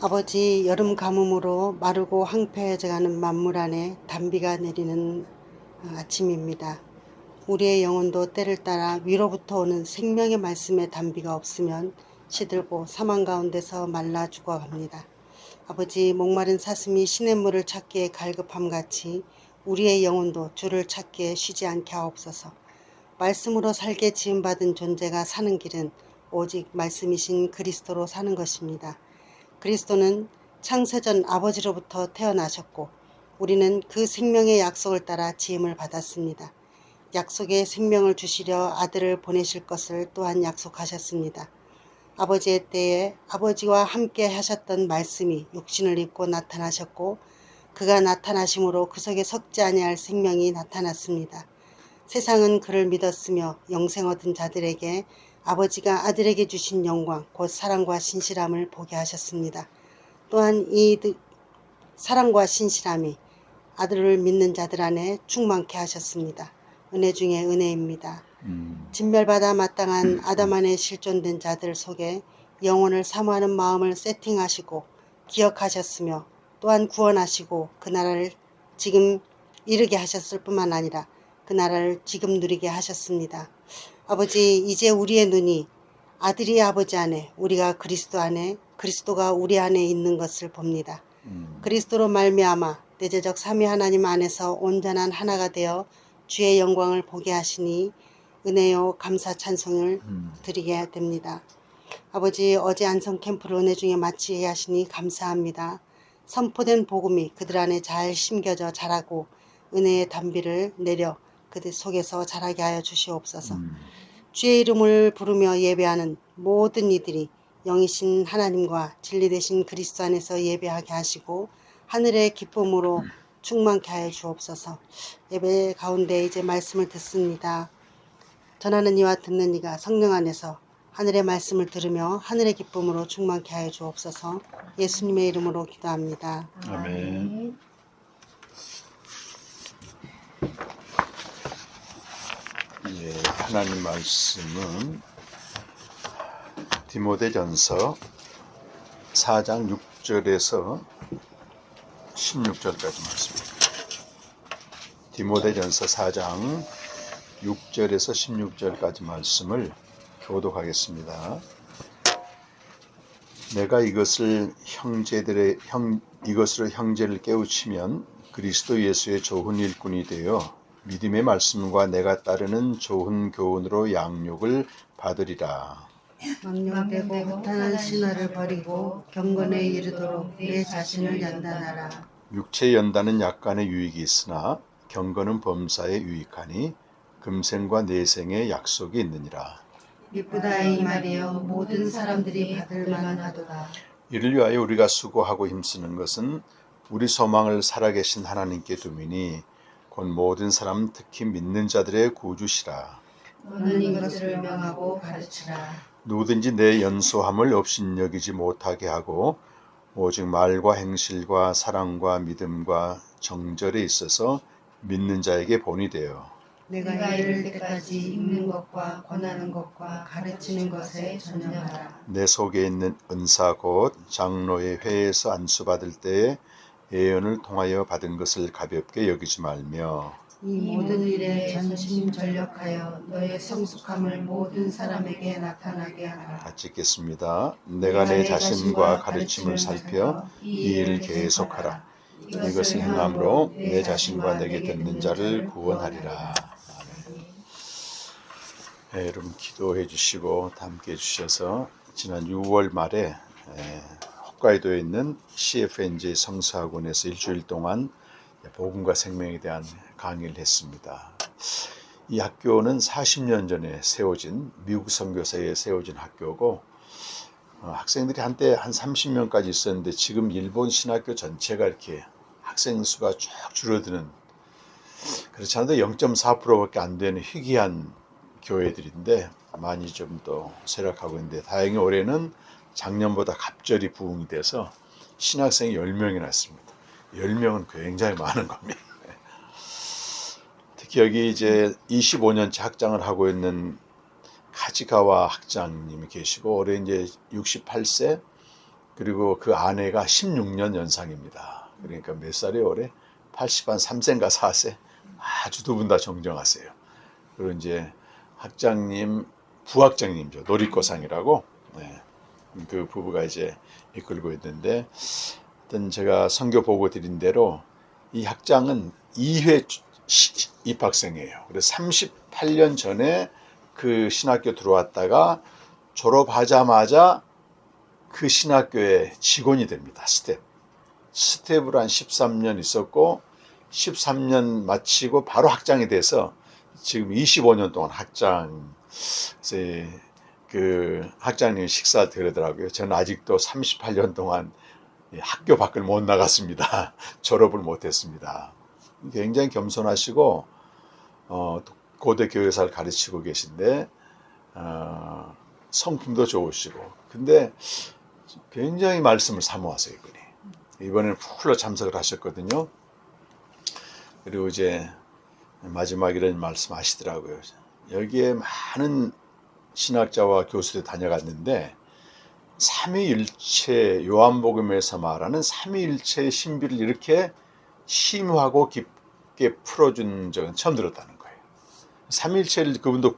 아버지, 여름 가뭄으로 마르고 황폐해져가는 만물 안에 단비가 내리는 아침입니다. 우리의 영혼도 때를 따라 위로부터 오는 생명의 말씀의 단비가 없으면 시들고 사망 가운데서 말라 죽어갑니다. 아버지, 목마른 사슴이 시냇물을 찾기에 갈급함같이 우리의 영혼도 주를 찾기에 쉬지 않게 하옵소서. 말씀으로 살게 지음받은 존재가 사는 길은 오직 말씀이신 그리스도로 사는 것입니다. 그리스도는 창세전 아버지로부터 태어나셨고 우리는 그 생명의 약속을 따라 지음을 받았습니다. 약속의 생명을 주시려 아들을 보내실 것을 또한 약속하셨습니다. 아버지의 때에 아버지와 함께 하셨던 말씀이 육신을 입고 나타나셨고 그가 나타나심으로 그 속에 섞지 아니할 생명이 나타났습니다. 세상은 그를 믿었으며 영생 얻은 자들에게 아버지가 아들에게 주신 영광 곧 사랑과 신실함을 보게 하셨습니다. 또한 이 사랑과 신실함이 아들을 믿는 자들 안에 충만케 하셨습니다. 은혜 중에 은혜입니다. 진멸받아 마땅한 아담 안에 실존된 자들 속에 영혼을 사모하는 마음을 세팅하시고 기억하셨으며 또한 구원하시고 그 나라를 지금 이르게 하셨을 뿐만 아니라 그 나라를 지금 누리게 하셨습니다. 아버지, 이제 우리의 눈이 아들이 아버지 안에, 우리가 그리스도 안에, 그리스도가 우리 안에 있는 것을 봅니다. 그리스도로 말미암아 내재적 삼위 하나님 안에서 온전한 하나가 되어 주의 영광을 보게 하시니 은혜요 감사 찬송을 드리게 됩니다. 아버지, 어제 안성 캠프를 은혜 중에 마치게 하시니 감사합니다. 선포된 복음이 그들 안에 잘 심겨져 자라고 은혜의 단비를 내려 그들 속에서 자라게 하여 주시옵소서. 주의 이름을 부르며 예배하는 모든 이들이 영이신 하나님과 진리 되신 그리스도 안에서 예배하게 하시고 하늘의 기쁨으로 충만케 하여 주옵소서. 예배 가운데 이제 말씀을 듣습니다. 전하는 이와 듣는 이가 성령 안에서 하늘의 말씀을 들으며 하늘의 기쁨으로 충만케 하여 주옵소서. 예수님의 이름으로 기도합니다. 아멘. 예, 하나님 말씀은 디모데전서 4장 6절에서 16절까지 말씀입니다. 디모데전서 4장 6절에서 16절까지 말씀을 교독하겠습니다. 내가 이것으로 형제를 깨우치면 그리스도 예수의 좋은 일꾼이 되어 믿음의 말씀과 내가 따르는 좋은 교훈으로 양육을 받으리라. 망령되고 허탄한 신화를 버리고 경건에 이르도록 내 자신을 연단하라. 육체 연단은 약간의 유익이 있으나 경건은 범사에 유익하니 금생과 내생의 약속이 있느니라. 미쁘다 이 말이여 모든 사람들이 받을 만하도다. 이를 위하여 우리가 수고하고 힘쓰는 것은 우리 소망을 살아계신 하나님께 두미니 곧 모든 사람 특히 믿는 자들의 구주시라. 너는 이것을 명하고 가르치라. 누구든지 내 연소함을 업신여기지 못하게 하고 오직 말과 행실과 사랑과 믿음과 정절에 있어서 믿는 자에게 본이 되어 내가 이를 때까지 읽는 것과 권하는 것과 가르치는 것에 전념하라. 내 속에 있는 은사 곧 장로의 회에서 안수받을 때에 예언을 통하여 받은 것을 가볍게 여기지 말며 이 모든 일에 전심전력하여 너의 성숙함을 모든 사람에게 나타나게 하라. 같이 읽겠습니다. 내가 내 자신과 가르침을 살펴 이 일을 계속하라. 이것을 행함으로 내 자신과 내게 듣는 자를 구원하리라. 네, 여러분 기도해 주시고 함께 해 주셔서 지난 6월 말에 홋카이도에 있는 CFNJ 성서학원에서 일주일 동안 복음과 생명에 대한 강의를 했습니다. 이 학교는 40년 전에 세워진 미국 선교사에 세워진 학교고 학생들이 한때 한 30명까지 있었는데 지금 일본 신학교 전체가 이렇게 학생 수가 쭉 줄어드는 그렇지 않아도 0.4%밖에 안 되는 희귀한 교회들인데 많이 좀 더 쇠락하고 있는데 다행히 올해는 작년보다 갑절이 부흥이 돼서 신학생이 10명이 났습니다. 10명은 굉장히 많은 겁니다. 특히 여기 이제 25년째 학장을 하고 있는 카지가와 학장님이 계시고 올해 이제 68세 그리고 그 아내가 16년 연상입니다. 그러니까 몇 살이에요 올해? 80한 3세인가 4세. 아주 두 분 다 정정하세요. 그리고 이제 학장님, 부학장님죠. 노리꼬상이라고. 네. 그 부부가 이제 이끌고 있는데, 하여튼 제가 선교 보고 드린 대로 이 학장은 2회 입학생이에요. 그래서 38년 전에 그 신학교 들어왔다가 졸업하자마자 그 신학교의 직원이 됩니다. 스텝으로 한 13년 있었고 13년 마치고 바로 학장이 돼서 지금 25년 동안 그 학장님 식사 드리더라고요. 저는 아직도 38년 동안 학교 밖을 못 나갔습니다. 졸업을 못했습니다. 굉장히 겸손하시고 고대 교회사를 가르치고 계신데 성품도 좋으시고, 근데 굉장히 말씀을 사모하세요. 이번에는 풀로 참석을 하셨거든요. 그리고 이제 마지막 이런 말씀 하시더라고요. 여기에 많은 신학자와 교수들이 다녀갔는데 삼위일체, 요한복음에서 말하는 삼위일체의 신비를 이렇게 심하고 깊게 풀어준 적은 처음 들었다는 거예요. 삼위일체를 그분도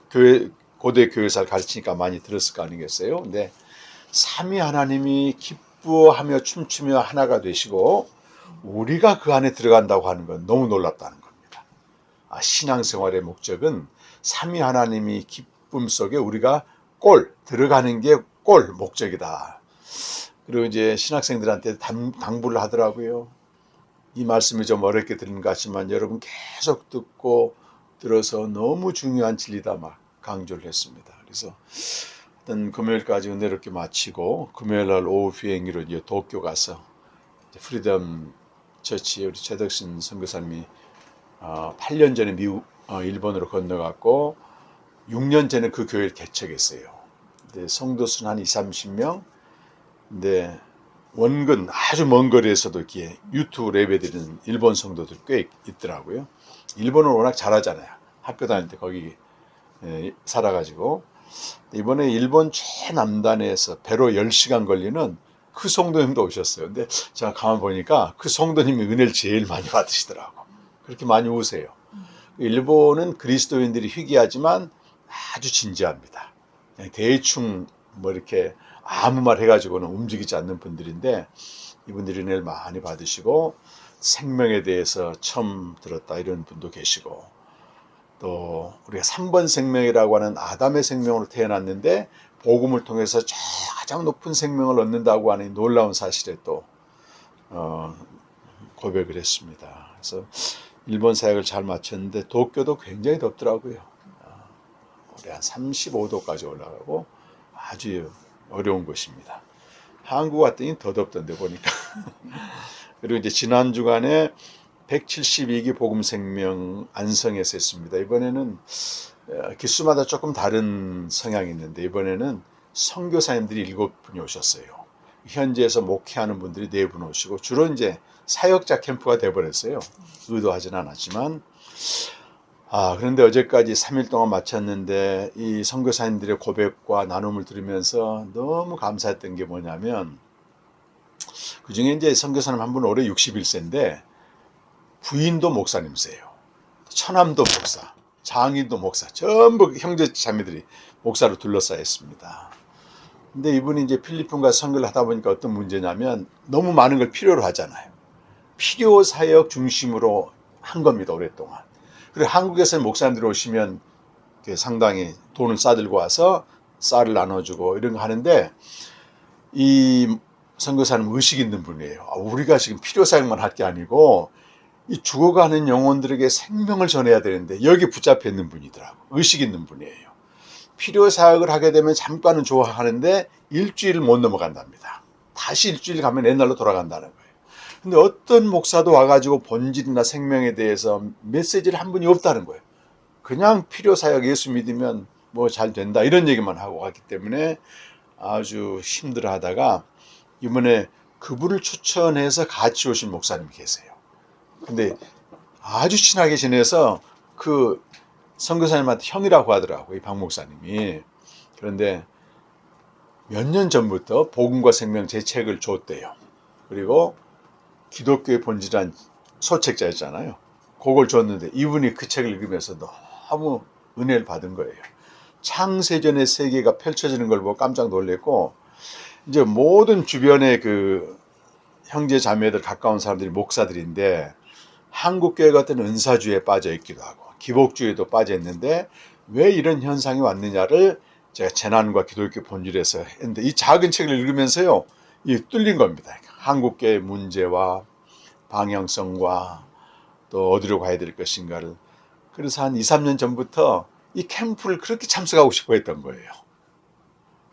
고대 교회사를 가르치니까 많이 들었을 거 아니겠어요? 근데 삼위 하나님이 기뻐하며 춤추며 하나가 되시고 우리가 그 안에 들어간다고 하는 건 너무 놀랍다는 겁니다. 신앙생활의 목적은 삼위 하나님이 기쁨 속에 우리가 들어가는 게 목적이다. 그리고 이제 신학생들한테 당부를 하더라고요. 이 말씀이 좀 어렵게 들리는 것 같지만 여러분 계속 듣고 들어서 너무 중요한 진리다 막 강조를 했습니다. 그래서 어떤 금요일까지 은혜롭게 마치고 금요일날 오후 비행기로 이제 도쿄 가서 프리덤 처치에 우리 최덕신 선교사님이 8년 전에 일본으로 건너갔고 6년 전에 그 교회를 개척했어요. 근데 성도 수는 한 20-30명. 근데 원근 아주 먼 거리에서도 이렇게 유튜브 예배드리는 일본 성도들 꽤 있더라고요. 일본을 워낙 잘하잖아요. 학교 다닐 때 거기 살아가지고. 이번에 일본 최남단에서 배로 10시간 걸리는 그 성도님도 오셨어요. 근데 제가 가만 보니까 그 성도님이 은혜를 제일 많이 받으시더라고. 그렇게 많이 우세요. 일본은 그리스도인들이 희귀하지만 아주 진지합니다. 그냥 대충 뭐 이렇게 아무 말 해가지고는 움직이지 않는 분들인데 이분들이 은혜를 많이 받으시고 생명에 대해서 처음 들었다 이런 분도 계시고, 또 우리가 3번 생명이라고 하는 아담의 생명으로 태어났는데 복음을 통해서 가장 높은 생명을 얻는다고 하는 놀라운 사실에 또 고백을 했습니다. 그래서 일본 사역을 잘 마쳤는데 도쿄도 굉장히 덥더라고요. 올해 한 35도까지 올라가고 아주 어려운 곳입니다. 한국 왔더니 더 덥던데 보니까. 그리고 이제 지난 주간에 172기 복음생명 안성에서 했습니다. 이번에는 기수마다 조금 다른 성향이 있는데 이번에는 선교사님들이 7분이 오셨어요. 현지에서 목회하는 분들이 4분 오시고 주로 이제 사역자 캠프가 돼버렸어요. 의도하진 않았지만. 그런데 어제까지 3일 동안 마쳤는데 이 선교사님들의 고백과 나눔을 들으면서 너무 감사했던 게 뭐냐면, 그 중에 이제 선교사님 한 분 올해 61세인데 부인도 목사님이세요. 처남도 목사, 장인도 목사, 전부 형제 자매들이 목사로 둘러싸여 있습니다. 근데 이분이 이제 필리핀 가서 선교를 하다 보니까 어떤 문제냐면 너무 많은 걸 필요로 하잖아요. 필요 사역 중심으로 한 겁니다, 오랫동안. 그리고 한국에서 목사님들이 오시면 상당히 돈을 싸들고 와서 쌀을 나눠주고 이런 거 하는데, 이 선교사님 의식 있는 분이에요. 우리가 지금 필요 사역만 할 게 아니고 이 죽어가는 영혼들에게 생명을 전해야 되는데 여기 붙잡혀 있는 분이더라고. 의식 있는 분이에요. 필요 사역을 하게 되면 잠깐은 좋아하는데 일주일 못 넘어간답니다. 다시 일주일 가면 옛날로 돌아간다는 거예요. 근데 어떤 목사도 와가지고 본질이나 생명에 대해서 메시지를 한 분이 없다는 거예요. 그냥 필요 사역 예수 믿으면 뭐 잘 된다 이런 얘기만 하고 갔기 때문에 아주 힘들어 하다가 이번에 그분을 추천해서 같이 오신 목사님이 계세요. 근데 아주 친하게 지내서 그 선교사님한테 형이라고 하더라고요, 이 박 목사님이. 그런데 몇 년 전부터 복음과 생명 제 책을 줬대요. 그리고 기독교의 본질한 소책자였잖아요. 그걸 줬는데 이분이 그 책을 읽으면서 너무 은혜를 받은 거예요. 창세전의 세계가 펼쳐지는 걸 보고 깜짝 놀랐고, 이제 모든 주변의 그 형제 자매들 가까운 사람들이 목사들인데 한국교회 같은 은사주의에 빠져 있기도 하고 기복주의에도 빠져 있는데 왜 이런 현상이 왔느냐를 제가 재난과 기독교 본질에서 했는데, 이 작은 책을 읽으면서요, 이 뚫린 겁니다. 한국교회의 문제와 방향성과 또 어디로 가야 될 것인가를. 그래서 한 2, 3년 전부터 이 캠프를 그렇게 참석하고 싶어 했던 거예요.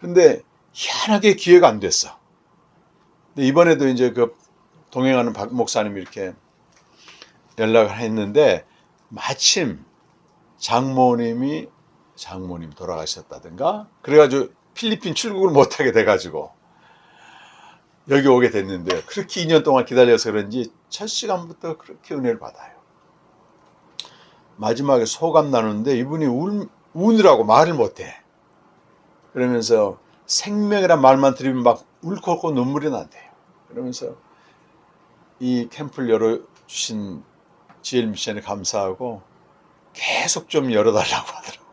근데 희한하게 기회가 안 됐어. 근데 이번에도 이제 그 동행하는 박 목사님이 이렇게 연락을 했는데, 마침 장모님 돌아가셨다든가 그래가지고 필리핀 출국을 못하게 돼가지고 여기 오게 됐는데, 그렇게 2년 동안 기다려서 그런지 첫 시간부터 그렇게 은혜를 받아요. 마지막에 소감 나누는데 이분이 우느라고 말을 못해. 그러면서 생명이란 말만 들으면 막 울컥울컥 눈물이 난대요. 그러면서 이 캠프를 열어주신 GL 미션에 감사하고 계속 좀 열어달라고 하더라고요.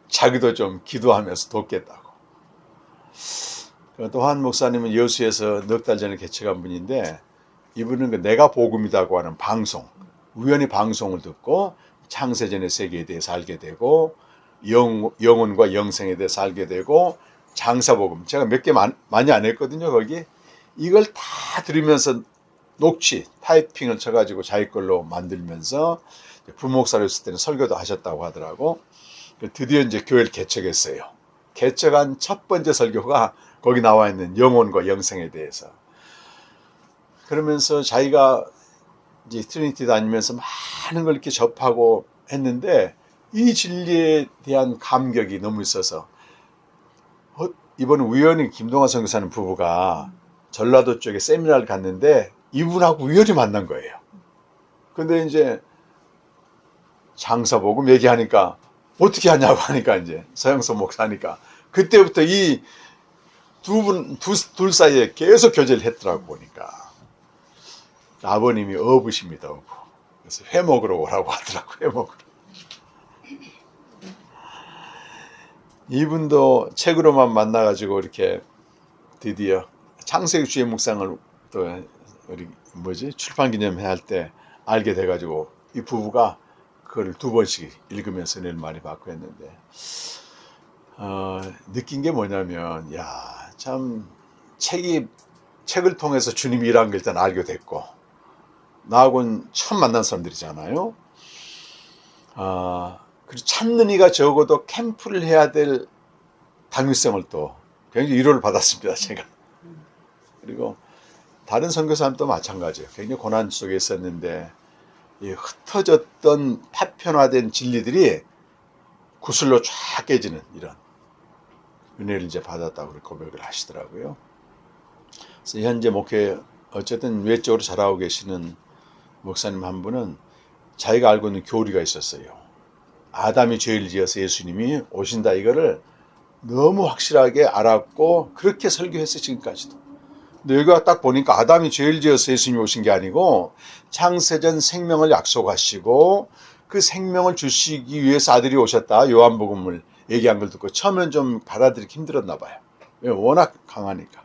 자기도 좀 기도하면서 돕겠다고. 또 한 목사님은 여수에서 넉 달 전에 개척한 분인데, 이분은 그 내가 복음이라고 하는 방송, 우연히 방송을 듣고 창세전의 세계에 대해서 알게 되고 영혼과 영생에 대해서 알게 되고 장사복음, 제가 몇 개 많이 안 했거든요. 거기 이걸 다 들으면서 녹취, 타이핑을 쳐가지고 자기 걸로 만들면서 부목사로 있을 때는 설교도 하셨다고 하더라고. 드디어 이제 교회를 개척했어요. 개척한 첫 번째 설교가 거기 나와 있는 영혼과 영생에 대해서. 그러면서 자기가 이제 트리니티 다니면서 많은 걸 이렇게 접하고 했는데 이 진리에 대한 감격이 너무 있어서, 이번에 우연히 김동환 선교사님 부부가 전라도 쪽에 세미나를 갔는데 이분하고 우연히 만난 거예요. 근데 이제 장사복음 얘기하니까 어떻게 하냐고 하니까 이제 서영선 목사니까 그때부터 이 둘 사이에 계속 교제를 했더라고. 보니까 아버님이 어부십니다. 어부. 그래서 회 먹으러 오라고 하더라고. 회 먹으러. 이분도 책으로만 만나가지고 이렇게 드디어 창세기 주의 묵상을 또 우리 출판기념회 할 때 알게 돼가지고 이 부부가 그걸 2번씩 읽으면서 은혜를 많이 받고 했는데, 느낀 게 뭐냐면, 참 책을 통해서 주님이 일한 걸 일단 알게 됐고, 나하고는 처음 만난 사람들이잖아요. 그리고 찾는 이가 적어도 캠프를 해야 될 당위성을 또 굉장히 위로를 받았습니다, 제가. 그리고 다른 선교사님도 마찬가지예요. 굉장히 고난 속에 있었는데 이 흩어졌던 파편화된 진리들이 구슬로 쫙 깨지는 이런 은혜를 이제 받았다고 고백을 하시더라고요. 그래서 현재 목회 어쨌든 외적으로 잘하고 계시는 목사님 한 분은 자기가 알고 있는 교리가 있었어요. 아담이 죄를 지어서 예수님이 오신다, 이거를 너무 확실하게 알았고 그렇게 설교했어요, 지금까지도. 근데 여기가 딱 보니까 아담이 죄를 지어서 예수님이 오신 게 아니고 창세전 생명을 약속하시고 그 생명을 주시기 위해서 아들이 오셨다, 요한복음을 얘기한 걸 듣고 처음엔 좀 받아들이기 힘들었나 봐요. 워낙 강하니까.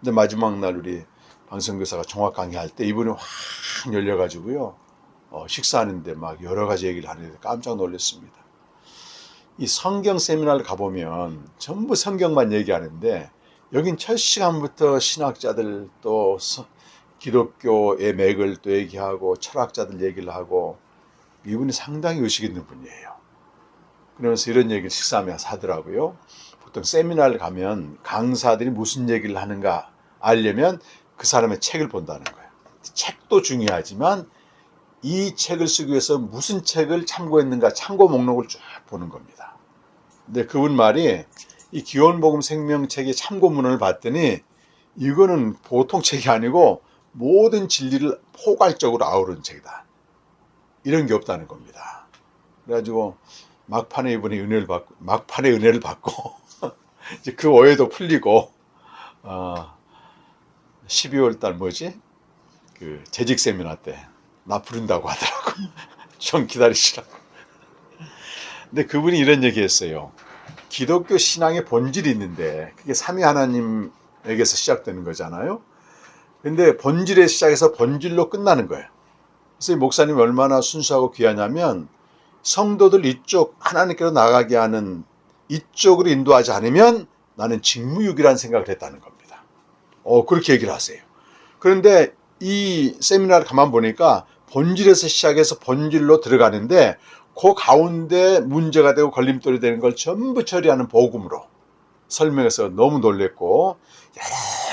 근데 마지막 날 우리 방송교사가 종합 강의할 때 이분이 확 열려가지고요, 식사하는데 막 여러 가지 얘기를 하는데 깜짝 놀랐습니다. 이 성경 세미나를 가보면 전부 성경만 얘기하는데 여긴 첫 시간부터 신학자들 또 기독교의 맥을 또 얘기하고 철학자들 얘기를 하고, 이분이 상당히 의식 있는 분이에요. 그러면서 이런 얘기를 식사하면서 하더라고요. 보통 세미나를 가면 강사들이 무슨 얘기를 하는가 알려면 그 사람의 책을 본다는 거예요. 책도 중요하지만 이 책을 쓰기 위해서 무슨 책을 참고했는가 참고 목록을 쭉 보는 겁니다. 근데 그분 말이 이 기원복음 생명책의 참고문을 봤더니 이거는 보통 책이 아니고 모든 진리를 포괄적으로 아우르는 책이다, 이런 게 없다는 겁니다. 그래가지고 막판에 이분이 은혜를 받고 이제 그 오해도 풀리고 12월 달 뭐지? 그 재직 세미나 때 나 부른다고 하더라고. 좀 기다리시라고. 근데 그분이 이런 얘기했어요. 기독교 신앙의 본질이 있는데 그게 삼위 하나님에게서 시작되는 거잖아요. 근데 본질에 시작해서 본질로 끝나는 거예요. 그래서 이 목사님이 얼마나 순수하고 귀하냐면 성도들 이쪽 하나님께로 나가게 하는 이쪽으로 인도하지 않으면 나는 직무유기라는 생각을 했다는 겁니다. 그렇게 얘기를 하세요. 그런데 이 세미나를 가만 보니까 본질에서 시작해서 본질로 들어가는데 그 가운데 문제가 되고 걸림돌이 되는 걸 전부 처리하는 복음으로 설명해서 너무 놀랬고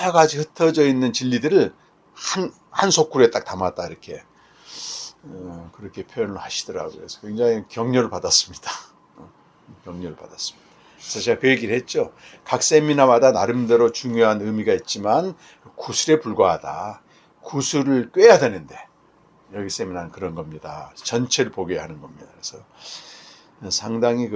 여러 가지 흩어져 있는 진리들을 한 소쿠리에 딱 담았다 이렇게 그렇게 표현을 하시더라고요. 그래서 굉장히 격려를 받았습니다. 격려를 받았습니다. 그래서 제가 그 얘기를 했죠. 각 세미나마다 나름대로 중요한 의미가 있지만 구술에 불과하다. 구술을 꿰야 되는데 여기 세미나는 그런 겁니다. 전체를 보게 하는 겁니다. 그래서 상당히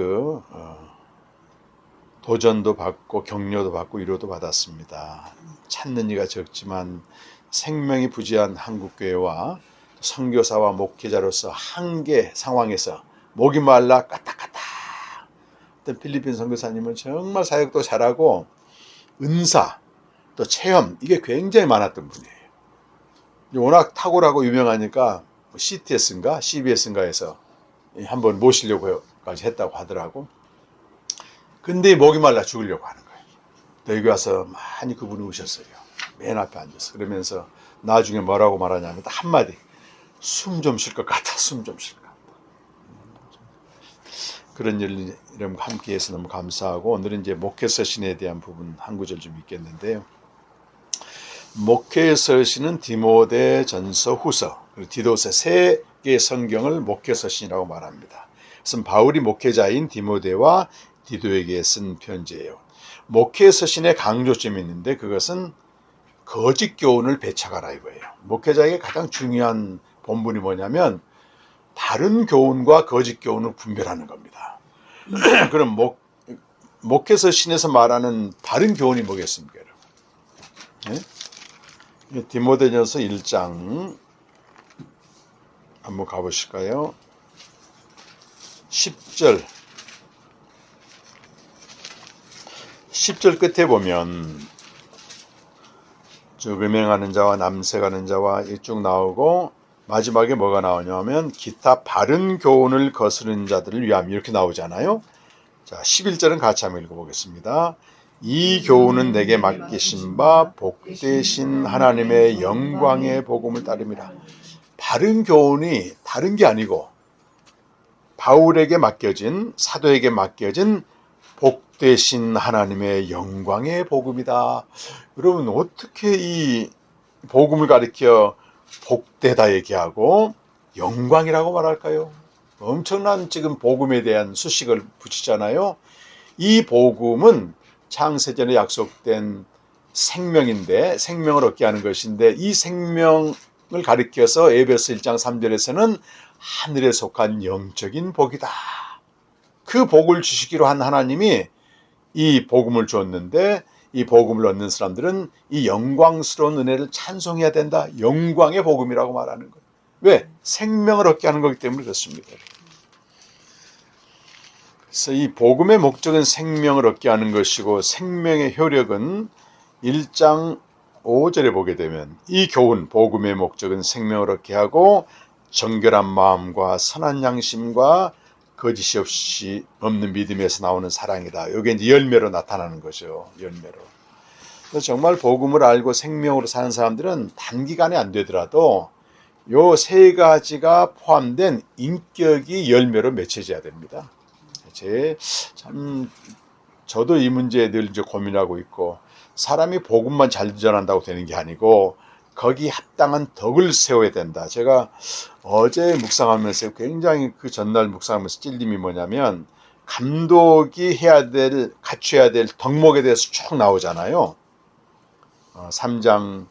도전도 받고 격려도 받고 위로도 받았습니다. 찾는 이가 적지만 생명이 부재한 한국교회와 선교사와 목회자로서 한계 상황에서 목이 말라 까딱까딱 어떤 필리핀 선교사님은 정말 사역도 잘하고 은사 또 체험 이게 굉장히 많았던 분이에요. 워낙 탁월하고 유명하니까 CTS인가 CBS인가에서 한번 모시려고까지 했다고 하더라고. 근데 목이 말라 죽으려고 하는 거예요. 여기 와서 많이 그분이 오셨어요. 맨 앞에 앉아서. 그러면서 나중에 뭐라고 말하냐면 딱 한마디. 숨 좀 쉴 것 같아. 숨 좀 쉴 것 같아. 그런 일 함께 해서 너무 감사하고 오늘은 이제 목회 서신에 대한 부분 한 구절 좀 읽겠는데요. 목회 서신은 디모데 전서 후서 그리고 디도서 세 개의 성경을 목회 서신이라고 말합니다. 그래서 바울이 목회자인 디모데와 디도에게 쓴 편지예요. 목회 서신의 강조점이 있는데 그것은 거짓 교훈을 배척하라 이거예요. 목회자에게 가장 중요한 본분이 뭐냐면 다른 교훈과 거짓 교훈을 분별하는 겁니다. 그럼 목회 서신에서 말하는 다른 교훈이 뭐겠습니까? 네? 디모데전서 1장 한번 가보실까요? 10절 끝에 보면 음행하는 자와 남색하는 자와 쭉 나오고 마지막에 뭐가 나오냐면 기타 바른 교훈을 거스르는 자들을 위함 이렇게 나오잖아요. 자, 11절은 같이 한번 읽어보겠습니다. 이 교훈은 내게 맡기신 바 복되신 하나님의 영광의 복음을 따름이라. 바른 교훈이 다른 게 아니고 바울에게 맡겨진 사도에게 맡겨진 복되신 하나님의 영광의 복음이다. 여러분 어떻게 이 복음을 가리켜 복되다 얘기하고 영광이라고 말할까요? 엄청난 지금 복음에 대한 수식을 붙이잖아요. 이 복음은 창세전에 약속된 생명인데 생명을 얻게 하는 것인데 이 생명을 가리켜서 에베소 1장 3절에서는 하늘에 속한 영적인 복이다. 그 복을 주시기로 한 하나님이 이 복음을 줬는데 이 복음을 얻는 사람들은 이 영광스러운 은혜를 찬송해야 된다. 영광의 복음이라고 말하는 거예요. 왜? 생명을 얻게 하는 거기 때문에 그렇습니다. 그래서 이 복음의 목적은 생명을 얻게 하는 것이고 생명의 효력은 1장 5절에 보게 되면 이 교훈, 복음의 목적은 생명을 얻게 하고 정결한 마음과 선한 양심과 거짓이 없이 없는 믿음에서 나오는 사랑이다. 이게 이제 열매로 나타나는 거죠. 열매로. 정말 복음을 알고 생명으로 사는 사람들은 단기간에 안 되더라도 요 세 가지가 포함된 인격이 열매로 맺혀져야 됩니다. 저도 이 문제에 늘 이제 고민하고 있고 사람이 복음만 잘 전한다고 되는 게 아니고 거기 합당한 덕을 세워야 된다. 제가 어제 묵상하면서 굉장히 그 전날 묵상하면서 찔림이 뭐냐면 감독이 갖춰야 될 덕목에 대해서 쭉 나오잖아요. 3장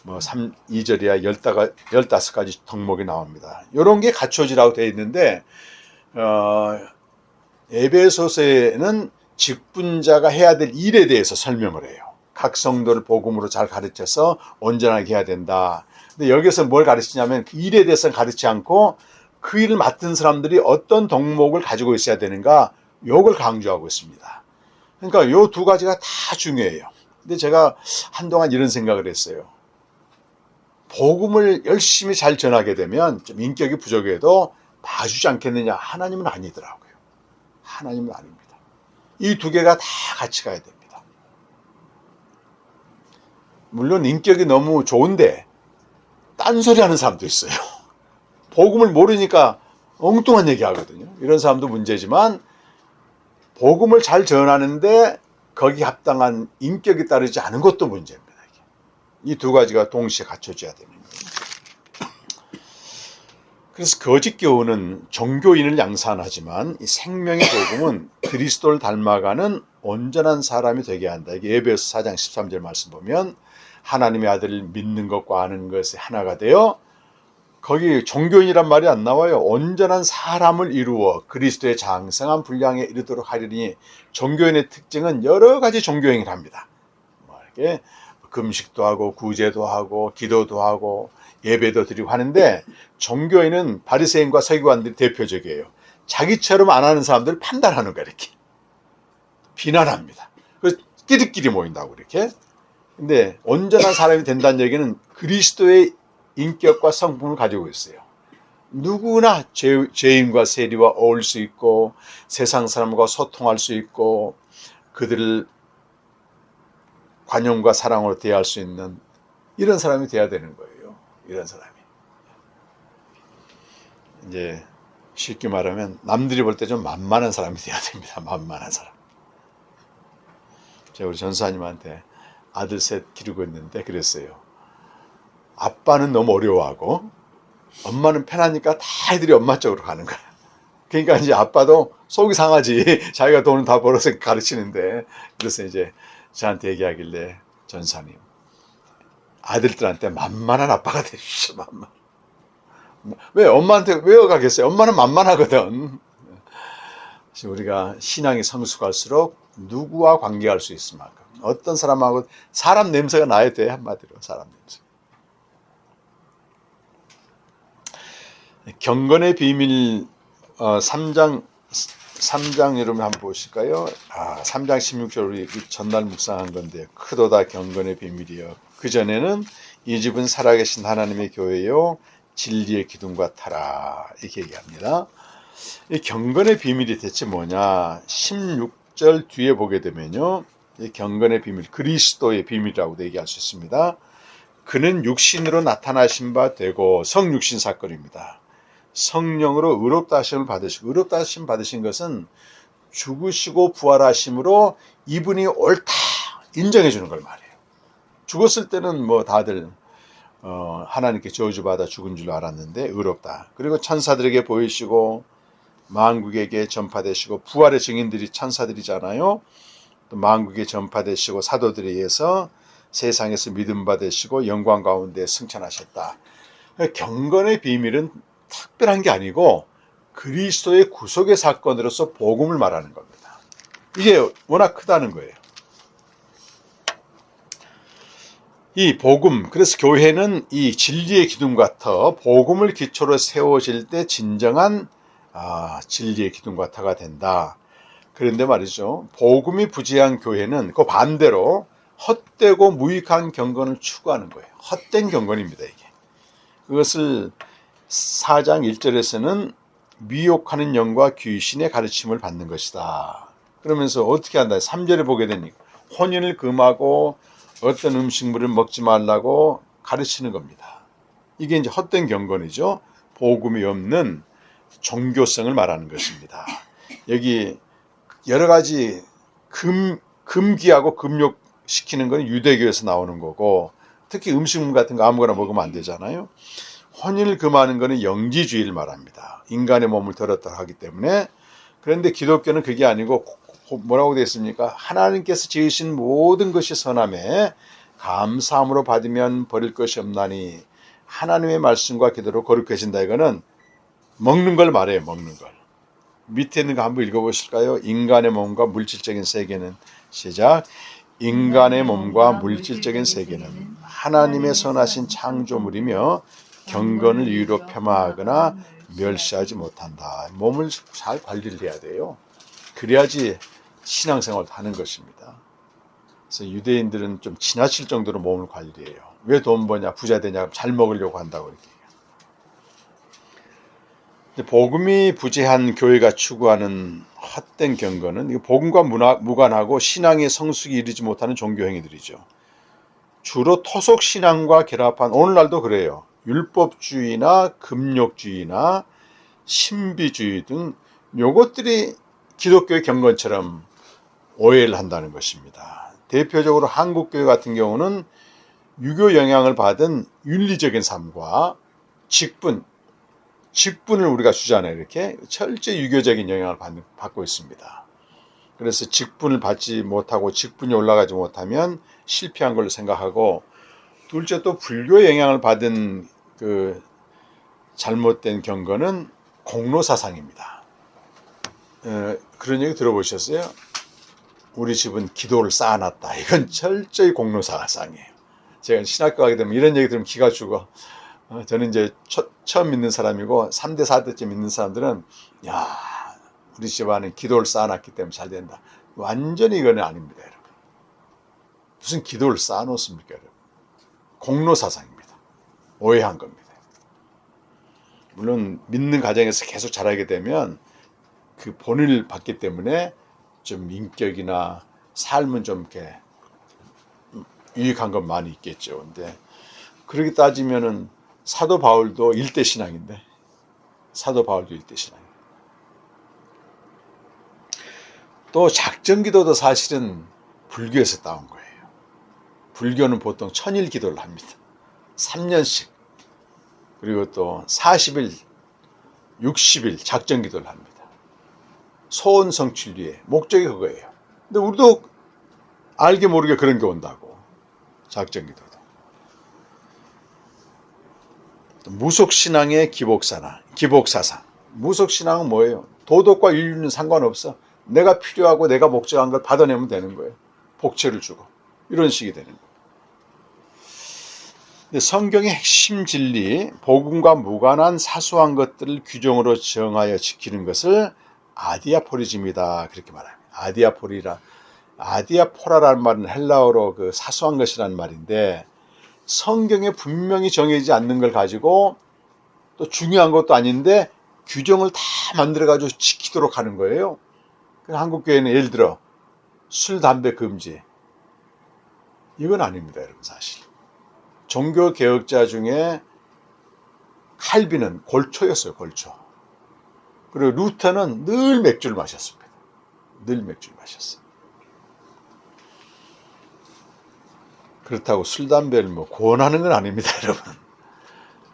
2절이야 15가지 덕목이 나옵니다. 이런 게 갖춰지라고 되어 있는데 에베소서에는 직분자가 해야 될 일에 대해서 설명을 해요. 각 성도를 복음으로 잘 가르쳐서 온전하게 해야 된다. 근데 여기서 뭘 가르치냐면 그 일에 대해서는 가르치지 않고 그 일을 맡은 사람들이 어떤 덕목을 가지고 있어야 되는가, 요걸 강조하고 있습니다. 그러니까 요 두 가지가 다 중요해요. 근데 제가 한동안 이런 생각을 했어요. 복음을 열심히 잘 전하게 되면 좀 인격이 부족해도 봐주지 않겠느냐. 하나님은 아니더라고요. 하나님은 아닙니다. 이 두 개가 다 같이 가야 됩니다. 물론 인격이 너무 좋은데 딴소리 하는 사람도 있어요. 복음을 모르니까 엉뚱한 얘기 하거든요. 이런 사람도 문제지만 복음을 잘 전하는데 거기 합당한 인격이 따르지 않은 것도 문제입니다. 이 두 가지가 동시에 갖춰져야 되는 거예요. 그래서 거짓 교훈은 종교인을 양산하지만 이 생명의 복음은 그리스도를 닮아가는 온전한 사람이 되게 한다. 이게 에베소 4장 13절 말씀 보면 하나님의 아들을 믿는 것과 아는 것이 하나가 되어, 거기 종교인이란 말이 안 나와요. 온전한 사람을 이루어 그리스도의 장성한 분량에 이르도록 하리니, 종교인의 특징은 여러 가지 종교행위를 합니다. 이렇게 금식도 하고 구제도 하고 기도도 하고 예배도 드리고 하는데, 종교인은 바리새인과 서기관들이 대표적이에요. 자기처럼 안 하는 사람들을 판단하는 거야. 이렇게 비난합니다. 그래서 끼리끼리 모인다고 이렇게. 근데 온전한 사람이 된다는 얘기는 그리스도의 인격과 성품을 가지고 있어요. 누구나 죄인과 세리와 어울릴 수 있고 세상 사람과 소통할 수 있고 그들을 관용과 사랑으로 대할 수 있는 이런 사람이 돼야 되는 거예요. 이런 사람이. 이제 쉽게 말하면 남들이 볼 때 좀 만만한 사람이 돼야 됩니다. 만만한 사람. 제가 우리 전사님한테 아들 셋 기르고 있는데 그랬어요. 아빠는 너무 어려워하고 엄마는 편하니까 다 애들이 엄마 쪽으로 가는 거야. 그러니까 이제 아빠도 속이 상하지. 자기가 돈을 다 벌어서 가르치는데. 그래서 이제 저한테 얘기하길래, 전사님, 아들들한테 만만한 아빠가 되십시오. 만만. 왜 엄마한테 왜 가겠어요? 엄마는 만만하거든. 우리가 신앙이 성숙할수록 누구와 관계할 수 있을 만큼 어떤 사람하고 사람 냄새가 나야 돼. 한마디로 사람 냄새. 경건의 비밀 3장 여러분 한번 보실까요? 3장 16절 우리 전날 묵상한 건데, 크도다 경건의 비밀이요 그전에는 이 집은 살아계신 하나님의 교회요 진리의 기둥 같아라, 이렇게 얘기합니다. 이 경건의 비밀이 대체 뭐냐? 16절 뒤에 보게 되면요, 이 경건의 비밀, 그리스도의 비밀이라고도 얘기할 수 있습니다. 그는 육신으로 나타나신 바 되고, 성육신 사건입니다. 성령으로 의롭다 하심을 받으시고, 의롭다 하심 받으신 것은 죽으시고 부활하심으로 이분이 옳다 인정해 주는 걸 말해요. 죽었을 때는 뭐 다들 하나님께 저주받아 죽은 줄 알았는데 의롭다. 그리고 천사들에게 보이시고 만국에게 전파되시고, 부활의 증인들이 천사들이잖아요. 또 만국에 전파되시고 사도들에 의해서 세상에서 믿음 받으시고 영광 가운데 승천하셨다. 경건의 비밀은 특별한 게 아니고 그리스도의 구속의 사건으로서 복음을 말하는 겁니다. 이게 워낙 크다는 거예요. 이 복음, 그래서 교회는 이 진리의 기둥 같아 복음을 기초로 세워질 때 진정한 진리의 기둥 같아가 된다. 그런데 말이죠, 복음이 부재한 교회는 그 반대로 헛되고 무익한 경건을 추구하는 거예요. 헛된 경건입니다, 이게. 그것을 4장 1절에서는 미혹하는 영과 귀신의 가르침을 받는 것이다. 그러면서 어떻게 한다? 3절에 보게 되니까 혼인을 금하고 어떤 음식물을 먹지 말라고 가르치는 겁니다. 이게 이제 헛된 경건이죠. 복음이 없는 종교성을 말하는 것입니다. 여기 여러 가지 금기하고 금욕시키는 건 유대교에서 나오는 거고, 특히 음식물 같은 거 아무거나 먹으면 안 되잖아요. 혼인을 금하는 것은 영지주의를 말합니다. 인간의 몸을 더럽다 하기 때문에. 그런데 기독교는 그게 아니고 뭐라고 되어 있습니까? 하나님께서 지으신 모든 것이 선함에 감사함으로 받으면 버릴 것이 없나니 하나님의 말씀과 기도로 거룩해진다. 이거는 먹는 걸 말해요. 먹는 걸. 밑에 있는 거 한번 읽어보실까요? 인간의 몸과 물질적인 세계는 시작. 인간의 몸과 물질적인 세계는 하나님의 선하신 창조물이며 경건을 이유로 폄하하거나 멸시하지 못한다. 몸을 잘 관리를 해야 돼요. 그래야지 신앙생활을 하는 것입니다. 그래서 유대인들은 좀 지나칠 정도로 몸을 관리해요. 왜 돈 버냐, 부자 되냐, 잘 먹으려고 한다고 이렇게. 복음이 부재한 교회가 추구하는 헛된 경건은 복음과 무관하고 신앙의 성숙이 이르지 못하는 종교 행위들이죠. 주로 토속 신앙과 결합한, 오늘날도 그래요. 율법주의나 금욕주의나 신비주의 등 요것들이 기독교의 경건처럼 오해를 한다는 것입니다. 대표적으로 한국교회 같은 경우는 유교 영향을 받은 윤리적인 삶과 직분을 우리가 주잖아요. 이렇게 철저히 유교적인 영향을 받고 있습니다. 그래서 직분을 받지 못하고 직분이 올라가지 못하면 실패한 걸로 생각하고, 둘째 또 불교의 영향을 받은 그 잘못된 경건은 공로사상입니다. 그런 얘기 들어보셨어요? 우리 집은 기도를 쌓아놨다. 이건 철저히 공로사상이에요. 제가 신학교 가게 되면 이런 얘기 들으면 기가 죽어. 저는 이제 처음 믿는 사람이고 3대 4대째 믿는 사람들은 야, 우리 집안은 기도를 쌓아놨기 때문에 잘 된다. 완전히 이건 아닙니다, 여러분. 무슨 기도를 쌓아놓습니까, 여러분? 공로사상입니다. 오해한 겁니다. 물론 믿는 가정에서 계속 자라게 되면 그 본을 받기 때문에 좀 인격이나 삶은 좀 이렇게 유익한 건 많이 있겠죠. 근데 그렇게 따지면은 사도 바울도 일대 신앙인데, 사도 바울도 일대 신앙. 또 작정기도도 사실은 불교에서 따온 거예요. 불교는 보통 천일 기도를 합니다. 3년씩. 그리고 또 40일, 60일 작정기도를 합니다. 소원 성취를 위해. 목적이 그거예요. 근데 우리도 알게 모르게 그런 게 온다고. 작정기도도. 무속신앙의 기복사상. 무속신앙은 뭐예요? 도덕과 윤리는 상관없어. 내가 필요하고 내가 목적한 걸 받아내면 되는 거예요. 복채를 주고. 이런 식이 되는 거예요. 근데 성경의 핵심 진리, 복음과 무관한 사소한 것들을 규정으로 정하여 지키는 것을 아디아포리즘이다. 그렇게 말합니다. 아디아포라라는 말은 헬라어로 그 사소한 것이라는 말인데, 성경에 분명히 정해지지 않는 걸 가지고 또 중요한 것도 아닌데 규정을 다 만들어가지고 지키도록 하는 거예요. 한국교회는 예를 들어 술, 담배 금지. 이건 아닙니다, 여러분. 사실 종교개혁자 중에 칼빈은 골초였어요. 골초. 그리고 루터는 늘 맥주를 마셨습니다. 늘 맥주를 마셨어요. 그렇다고 술, 담배를 뭐 권하는 건 아닙니다, 여러분.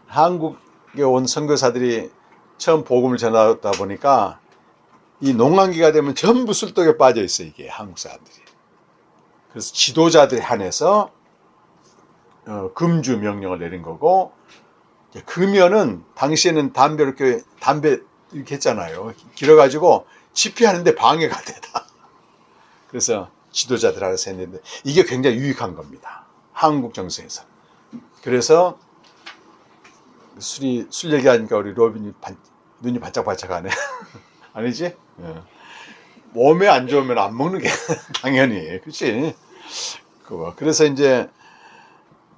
한국에 온 선교사들이 처음 복음을 전하다 보니까 이 농한기가 되면 전부 술독에 빠져 있어요, 이게 한국 사람들이. 그래서 지도자들에 한해서 금주 명령을 내린 거고, 금연은 당시에는 담배 이렇게 했잖아요. 길어가지고 집회하는데 방해가 되다. 그래서 지도자들 알아서 했는데 이게 굉장히 유익한 겁니다. 한국 정서에서. 그래서 술 얘기하니까 우리 로빈이 눈이 반짝반짝하네. 아니지? 몸에 안 좋으면 안 먹는 게 당연히. 그렇지? 그래서 이제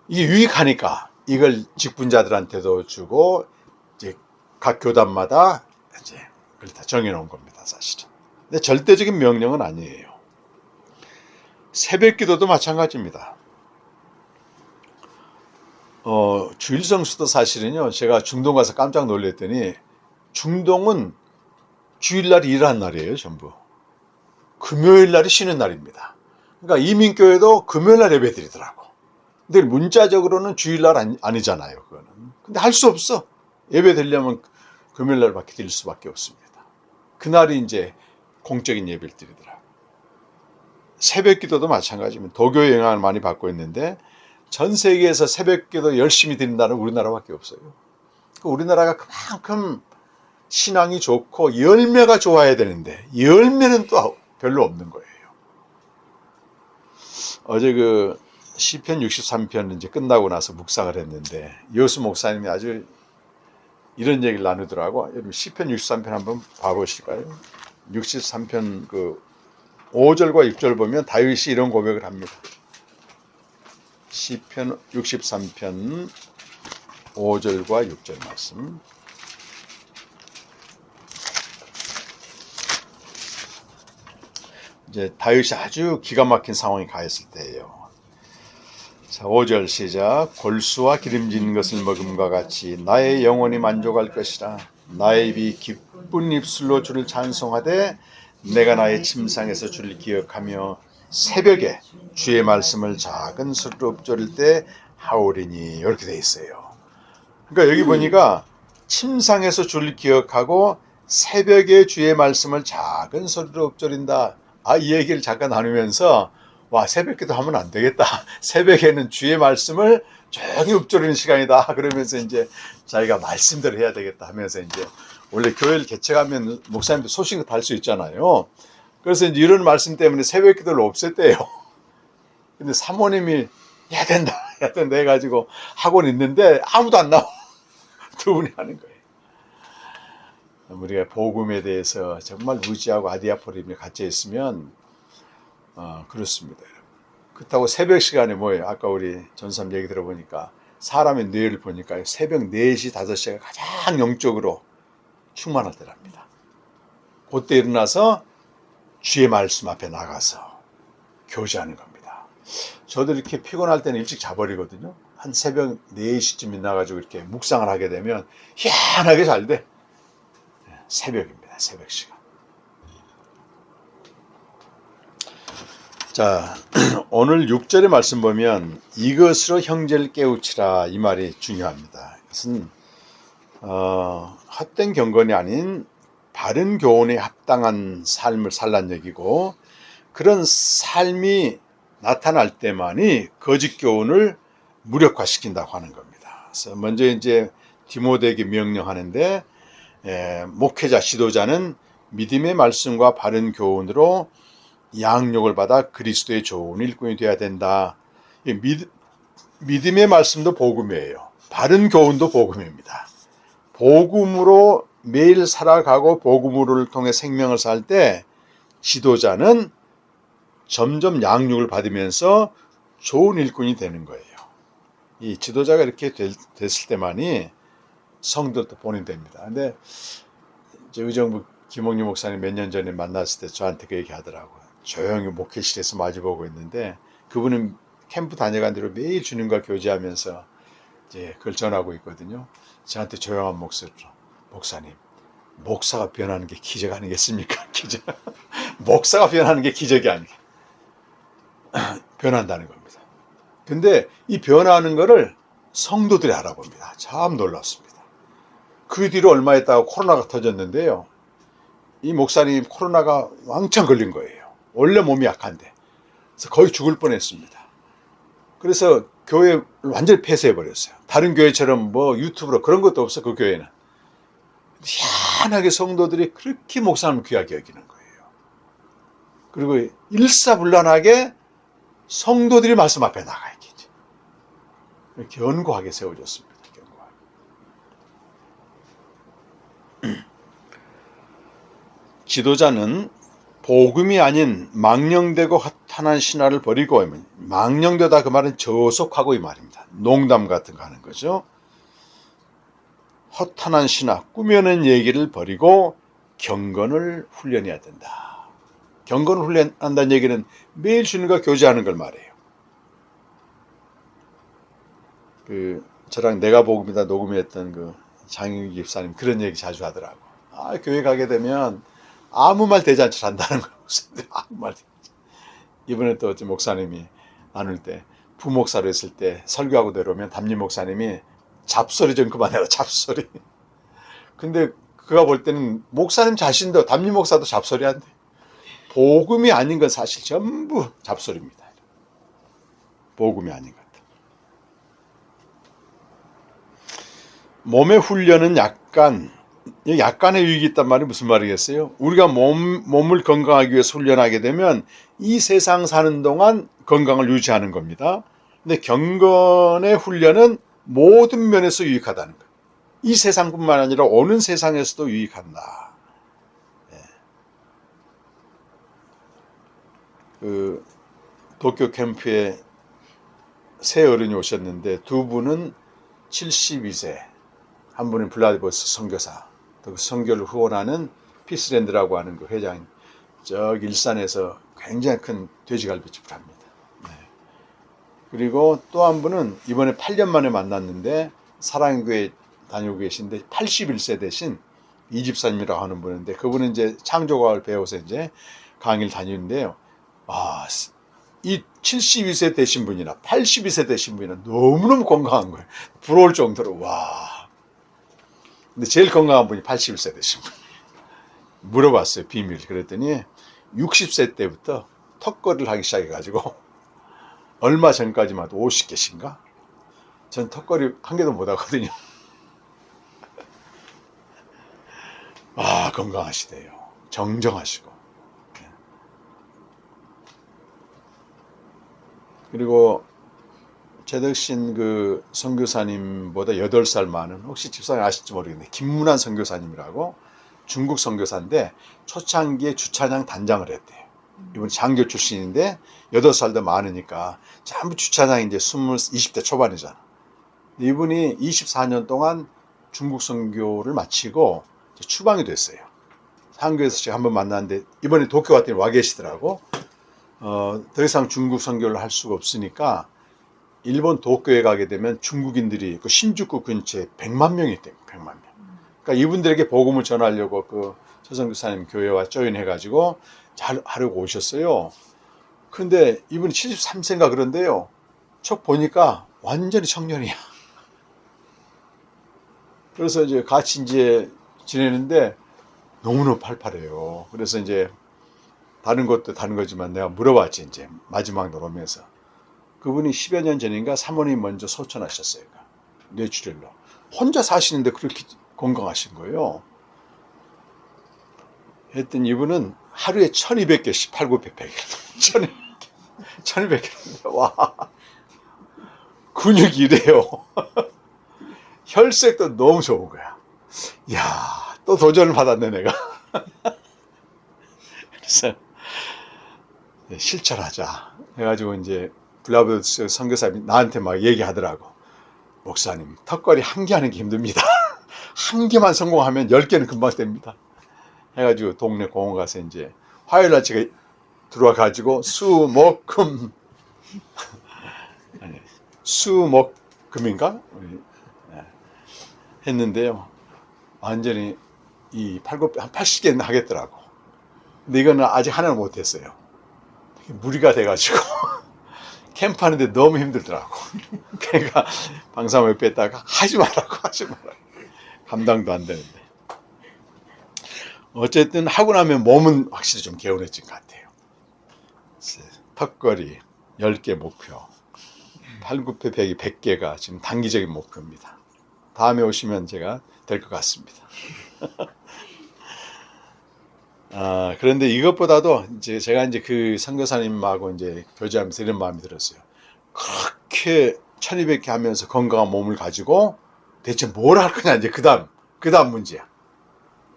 이게 유익하니까 이걸 직분자들한테도 주고 이제 각 교단마다 이제 그걸 다 정해놓은 겁니다, 사실은. 근데 절대적인 명령은 아니에요. 새벽기도도 마찬가지입니다. 주일성수도 사실은요, 제가 중동 가서 깜짝 놀랐더니 중동은 주일날이 일하는 날이에요, 전부. 금요일날이 쉬는 날입니다. 그러니까 이민교회도 금요일날 예배 드리더라고. 근데 문자적으로는 주일날 아니잖아요, 그거는. 근데 할 수 없어. 예배 드리려면 금요일날밖에 드릴 수밖에 없습니다. 그날이 이제 공적인 예배를 드리더라고. 새벽기도도 마찬가지입니다. 도교의 영향을 많이 받고 있는데 전 세계에서 새벽기도 열심히 드린다는 우리나라밖에 없어요. 우리나라가 그만큼 신앙이 좋고 열매가 좋아야 되는데 열매는 또 별로 없는 거예요. 어제 그 시편 63편 이제 끝나고 나서 묵상을 했는데 여수 목사님이 아주 이런 얘기를 나누더라고. 여러분 시편 63편 한번 봐보실까요? 63편 그 5절과 6절 보면 다윗이 이런 고백을 합니다. 시편 63편 5절과 6절 말씀. 이제 다윗이 아주 기가 막힌 상황에 가 있을 때예요. 자, 5절 시작. 골수와 기름진 것을 먹음과 같이 나의 영혼이 만족할 것이라. 나의 입이 기쁜 입술로 주를 찬송하되 내가 나의 침상에서 주를 기억하며 새벽에 주의 말씀을 작은 소리로 읊조릴 때 하오리니. 이렇게 돼 있어요. 그러니까 여기 보니까 침상에서 주를 기억하고 새벽에 주의 말씀을 작은 소리로 읊조린다. 이 얘기를 잠깐 나누면서 와, 새벽기도 하면 안 되겠다. 새벽에는 주의 말씀을 조용히 읊조리는 시간이다. 그러면서 이제 자기가 말씀대로 해야 되겠다 하면서 이제 원래 교회를 개척하면 목사님도 소신껏 할 수 있잖아요. 그래서 이제 이런 말씀 때문에 새벽기도를 없앴대요. 근데 사모님이 해야 된다 해가지고 하고 있는데 아무도 안 나와. 두 분이 하는 거예요. 우리가 복음에 대해서 정말 무지하고 아디아포림에 갇혀 있으면 그렇습니다. 그렇다고 새벽 시간에 뭐예요? 아까 우리 전삼 얘기 들어보니까 사람의 뇌를 보니까 새벽 4시, 5시가 가장 영적으로 충만할 때랍니다. 그때 일어나서 주의 말씀 앞에 나가서 교제하는 겁니다. 저도 이렇게 피곤할 때는 일찍 자버리거든요. 한 새벽 4시쯤 나가지고 이렇게 묵상을 하게 되면 희한하게 잘 돼. 새벽입니다. 새벽 시간. 자, 오늘 6절의 말씀 보면 이것으로 형제를 깨우치라, 이 말이 중요합니다. 이것은 헛된 경건이 아닌 바른 교훈에 합당한 삶을 살란 얘기고, 그런 삶이 나타날 때만이 거짓 교훈을 무력화시킨다고 하는 겁니다. 그래서 먼저 이제 디모데에게 명령하는데, 목회자, 지도자는 믿음의 말씀과 바른 교훈으로 양육을 받아 그리스도의 좋은 일꾼이 되어야 된다. 믿음의 말씀도 복음이에요. 바른 교훈도 복음입니다. 복음으로 매일 살아가고 복음으로를 통해 생명을 살 때 지도자는 점점 양육을 받으면서 좋은 일꾼이 되는 거예요. 이 지도자가 이렇게 됐을 때만이 성도도 본인됩니다. 근데 이제 의정부 김홍리 목사님 몇 년 전에 만났을 때 저한테 그 얘기 하더라고요. 조용히 목회실에서 마주보고 있는데 그분은 캠프 다녀간 대로 매일 주님과 교제하면서 이제 그걸 전하고 있거든요. 저한테 조용한 목소리로, 목사님, 목사가 변하는 게 기적 아니겠습니까? 기적. 목사가 변하는 게 기적이 아니에요. 변한다는 겁니다. 근데 이 변화하는 거를 성도들이 알아봅니다. 참 놀랍습니다. 그 뒤로 얼마 있다가 코로나가 터졌는데요. 이 목사님 코로나가 왕창 걸린 거예요. 원래 몸이 약한데. 그래서 거의 죽을 뻔했습니다. 그래서 교회 완전히 폐쇄해버렸어요. 다른 교회처럼 뭐 유튜브로 그런 것도 없어, 그 교회는. 희한하게 성도들이 그렇게 목사님을 귀하게 여기는 거예요. 그리고 일사불란하게 성도들이 말씀 앞에 나가 있겠죠. 견고하게 세워졌습니다. 지도자는 복음이 아닌 망령되고 허탄한 신화를 버리고, 망령되다 그 말은 저속하고 이 말입니다. 농담 같은 거 하는 거죠. 허탄한 신화, 꾸며낸 얘기를 버리고 경건을 훈련해야 된다. 경건을 훈련한다는 얘기는 매일 주님과 교제하는 걸 말해요. 저랑 내가 복음이다 녹음했던 그 장윤기 집사님 그런 얘기 자주 하더라고. 교회 가게 되면 아무 말 대잔치 한다는 거예요. 아무 말. 이번에 또 목사님이 나눌 때 부목사로 했을 때 설교하고 내려오면 담임 목사님이 잡소리 좀 그만해라, 잡소리. 근데 그가 볼 때는 목사님 자신도, 담임 목사도 잡소리 한대. 복음이 아닌 건 사실 전부 잡소리입니다. 복음이 아닌 것. 몸의 훈련은 약간 여기 약간의 유익이 있단 말이 무슨 말이겠어요? 우리가 몸을 건강하기 위해서 훈련하게 되면 이 세상 사는 동안 건강을 유지하는 겁니다. 근데 경건의 훈련은 모든 면에서 유익하다는 거예요. 이 세상뿐만 아니라 오는 세상에서도 유익한다. 그 도쿄 캠프에 세 어른이 오셨는데 두 분은 72세, 한 분은 블라디보스 선교사, 또 그 선교를 후원하는 피스랜드라고 하는 그 회장님, 저기 일산에서 굉장히 큰 돼지갈비집을 합니다. 네. 그리고 또 한 분은 이번에 8년 만에 만났는데 사랑교회 다니고 계신데 81세 되신 이집사님이라고 하는 분인데 그분은 이제 창조과학을 배워서 이제 강의를 다니는데요. 이 72세 되신 분이나 82세 되신 분이나 너무너무 건강한 거예요. 부러울 정도로 와. 근데 제일 건강한 분이 81세 되신 분. 물어봤어요. 비밀. 그랬더니 60세 때부터 턱걸이를 하기 시작해가지고 얼마 전까지만 해도 50개씩인가? 전 턱걸이 한 개도 못 하거든요. 건강하시대요. 정정하시고. 그리고 최덕신 그 선교사님보다 8살 많은, 혹시 집사님 아실지 모르겠는데 김문환 선교사님이라고 중국 선교사인데 초창기에 주차장 단장을 했대요. 이분 장교 출신인데 8살 더 많으니까 전부 주차장이 이제 20대 초반이잖아. 이분이 24년 동안 중국 선교를 마치고 추방이 됐어요. 한국에서 제가 한번 만났는데 이번에 도쿄 왔더니 와 계시더라고. 더 이상 중국 선교를 할 수가 없으니까 일본 도쿄에 가게 되면 중국인들이 그 신주쿠 근처에 100만 명이 있대요. 100만 명. 그러니까 이분들에게 복음을 전하려고 그 최선교사님 교회와 조인해가지고 잘 하려고 오셨어요. 그런데 이분이 73세인가 그런데요. 척 보니까 완전히 청년이야. 그래서 이제 같이 이제 지내는데 너무너무 팔팔해요. 그래서 이제 다른 것도 다른 거지만 내가 물어봤지, 이제 마지막 노름에서. 그분이 10여 년 전인가 사모님 먼저 소천하셨어요. 뇌출혈로. 혼자 사시는데 그렇게 건강하신 거예요. 했더니 이분은 하루에 1200개씩 팔굽혀펴기. 1200개. 와. 근육이 이래요. 혈색도 너무 좋은 거야. 이야, 또 도전을 받았네, 내가. 그래서 실천하자 해가지고 이제 블라디보스 선교사님이 나한테 막 얘기하더라고. 목사님, 턱걸이 한 개 하는 게 힘듭니다. 한 개만 성공하면 10개는 금방 됩니다. 해가지고 동네 공원 가서 이제 화요일날 제가 들어와가지고 수목금 수목금인가 했는데요. 완전히 이 팔굽혀 한 80개는 하겠더라고. 근데 이거는 아직 하나는 못했어요. 무리가 돼가지고 캠프하는데 너무 힘들더라고. 그러니까 방사모 옆에 있다가 하지 말라고. 감당도 안 되는데. 어쨌든 하고 나면 몸은 확실히 좀 개운해진 것 같아요. 턱걸이 10개 목표, 팔굽혀펴기 100개가 지금 단기적인 목표입니다. 다음에 오시면 제가 될 것 같습니다. 그런데 이것보다도 이제 제가 이제 그 선교사님하고 이제 교제하면서 이런 마음이 들었어요. 그렇게 1200개 하면서 건강한 몸을 가지고 대체 뭘 할 거냐, 이제 그 다음 문제야.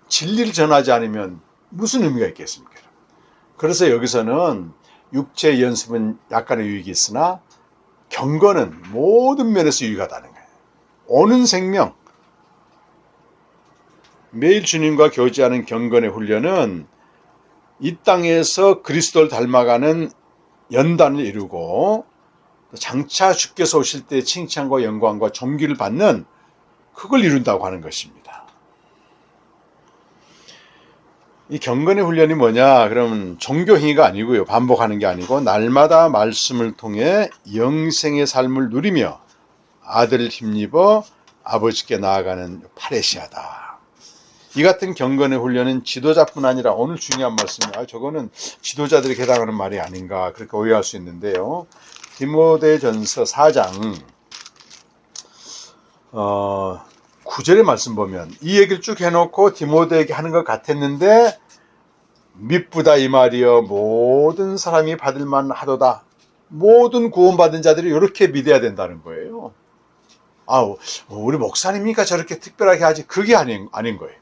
진리를 전하지 않으면 무슨 의미가 있겠습니까? 그래서 여기서는 육체 연습은 약간의 유익이 있으나 경건은 모든 면에서 유익하다는 거예요. 오는 생명, 매일 주님과 교제하는 경건의 훈련은 이 땅에서 그리스도를 닮아가는 연단을 이루고 장차 주께서 오실 때 칭찬과 영광과 존귀를 받는 그걸 이룬다고 하는 것입니다. 이 경건의 훈련이 뭐냐? 그러면 종교 행위가 아니고요. 반복하는 게 아니고 날마다 말씀을 통해 영생의 삶을 누리며 아들을 힘입어 아버지께 나아가는 파레시아다. 이 같은 경건의 훈련은 지도자뿐 아니라 오늘 중요한 말씀이 저거는 지도자들에게 해당하는 말이 아닌가 그렇게 오해할 수 있는데요. 디모데전서 4장 9절의 말씀 보면 이 얘기를 쭉 해놓고 디모데에게 하는 것 같았는데 미쁘다 이 말이여 모든 사람이 받을 만하도다. 모든 구원받은 자들이 이렇게 믿어야 된다는 거예요. 우리 목사님이니까 저렇게 특별하게 하지. 그게 아닌 거예요.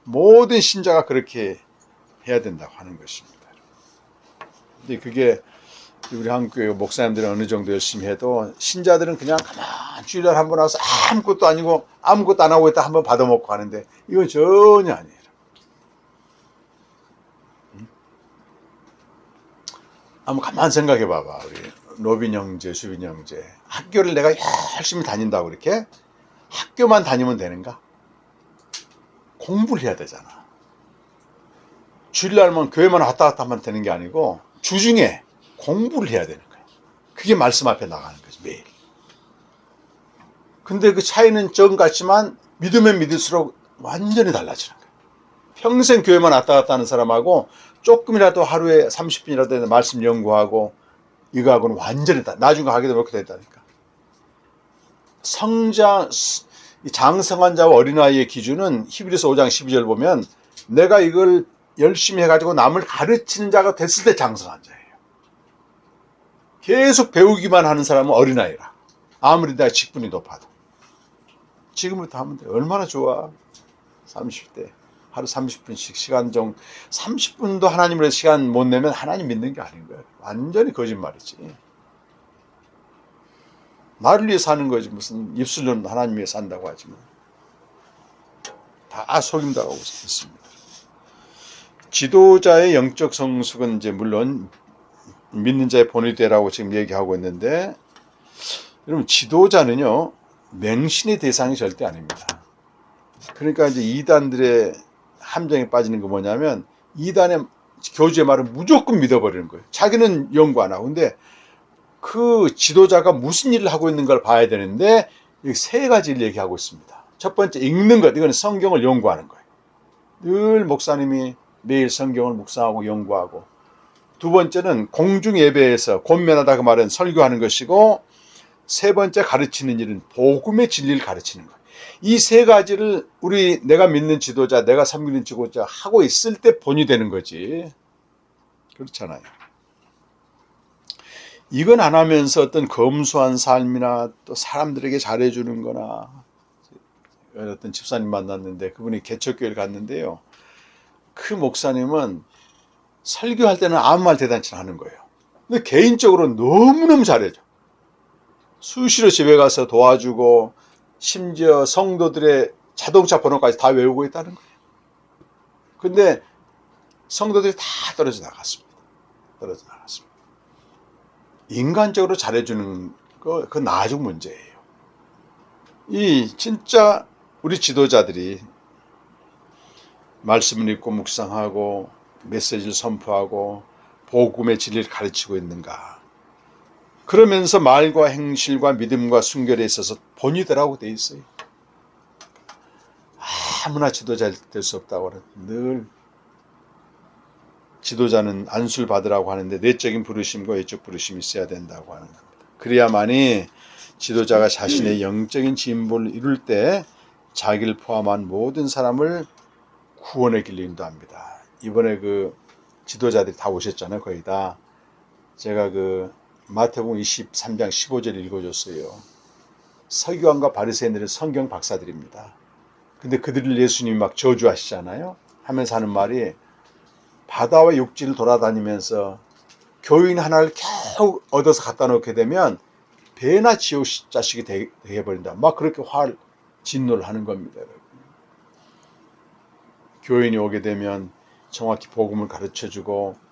모든 신자가 그렇게 해야 된다고 하는 것입니다. 근데 그게 우리 한국교회 목사님들은 어느 정도 열심히 해도 신자들은 그냥 가만히 주일날 한 번 와서 아무것도 아니고 아무것도 안 하고 있다 한 번 받아먹고 하는데 이건 전혀 아니에요. 한번 가만 생각해 봐봐. 우리 로빈 형제, 수빈 형제. 학교를 내가 열심히 다닌다고 이렇게 학교만 다니면 되는가? 공부를 해야 되잖아. 주일날만 교회만 왔다 갔다 하면 되는 게 아니고 주중에 공부를 해야 되는 거예요. 그게 말씀 앞에 나가는 거지, 매일. 근데 그 차이는 좀 같지만 믿으면 믿을수록 완전히 달라지는 거예요. 평생 교회만 왔다 갔다 하는 사람하고 조금이라도 하루에 30분이라도 말씀 연구하고 이거하고는 완전히 나중에 하게 되면 그렇게 된다니까. 장성한 자와 어린아이의 기준은 히브리서 5장 12절 보면 내가 이걸 열심히 해가지고 남을 가르치는 자가 됐을 때 장성한 자예요. 계속 배우기만 하는 사람은 어린아이라. 아무리 내가 직분이 높아도. 지금부터 하면 돼. 얼마나 좋아. 30대. 하루 30분씩 시간 30분도 하나님을 위해서 시간 못 내면 하나님 믿는 게 아닌 거야. 완전히 거짓말이지. 나를 위해서 사는 거지. 무슨 입술로는 하나님 위해서 산다고 하지만. 다 속임당하고 있습니다. 지도자의 영적 성숙은 이제 물론 믿는 자의 본이 되라고 지금 얘기하고 있는데, 여러분 지도자는요 맹신의 대상이 절대 아닙니다. 그러니까 이제 이단들의 함정에 빠지는 거 뭐냐면 이단의 교주의 말은 무조건 믿어버리는 거예요. 자기는 연구 안 하고. 근데 그 지도자가 무슨 일을 하고 있는 걸 봐야 되는데 이 세 가지를 얘기하고 있습니다. 첫 번째 읽는 것. 이건 성경을 연구하는 거예요. 늘 목사님이 매일 성경을 묵상하고 연구하고. 두 번째는 공중 예배에서 권면하다 그 말은 설교하는 것이고, 세 번째 가르치는 일은 복음의 진리를 가르치는 거예요. 이 세 가지를 내가 믿는 지도자, 내가 섬기는 지도자 하고 있을 때 본이 되는 거지. 그렇잖아요. 이건 안 하면서 어떤 검소한 삶이나 또 사람들에게 잘해주는 거나, 어떤 집사님 만났는데 그분이 개척교회를 갔는데요. 그 목사님은 설교할 때는 아무 말 대단치 않은 거예요. 근데 개인적으로 너무너무 잘해줘. 수시로 집에 가서 도와주고 심지어 성도들의 자동차 번호까지 다 외우고 있다는 거예요. 근데 성도들이 다 떨어져 나갔습니다. 인간적으로 잘해주는 거, 그건 나중 문제예요. 진짜 우리 지도자들이 말씀을 읽고 묵상하고 메시지를 선포하고 복음의 진리를 가르치고 있는가. 그러면서 말과 행실과 믿음과 순결에 있어서 본이 되라고 돼 있어요. 아무나 지도자 될 수 없다고 하는, 늘 지도자는 안수를 받으라고 하는데 내적인 부르심과 외적 부르심이 있어야 된다고 하는 겁니다. 그래야만이 지도자가 자신의 영적인 진보를 이룰 때 자기를 포함한 모든 사람을 구원의 길로 인도합니다. 이번에 그 지도자들이 다 오셨잖아요. 거의 다. 제가 그 마태복음 23장 15절 읽어줬어요. 서기관과 바리새인들은 성경 박사들입니다. 근데 그들을 예수님이 막 저주하시잖아요. 하면서 하는 말이, 바다와 육지를 돌아다니면서 교인 하나를 겨우 얻어서 갖다 놓게 되면 배나 지옥 자식이 되게 버린다. 막 그렇게 진노를 하는 겁니다. 교인이 오게 되면 정확히 복음을 가르쳐주고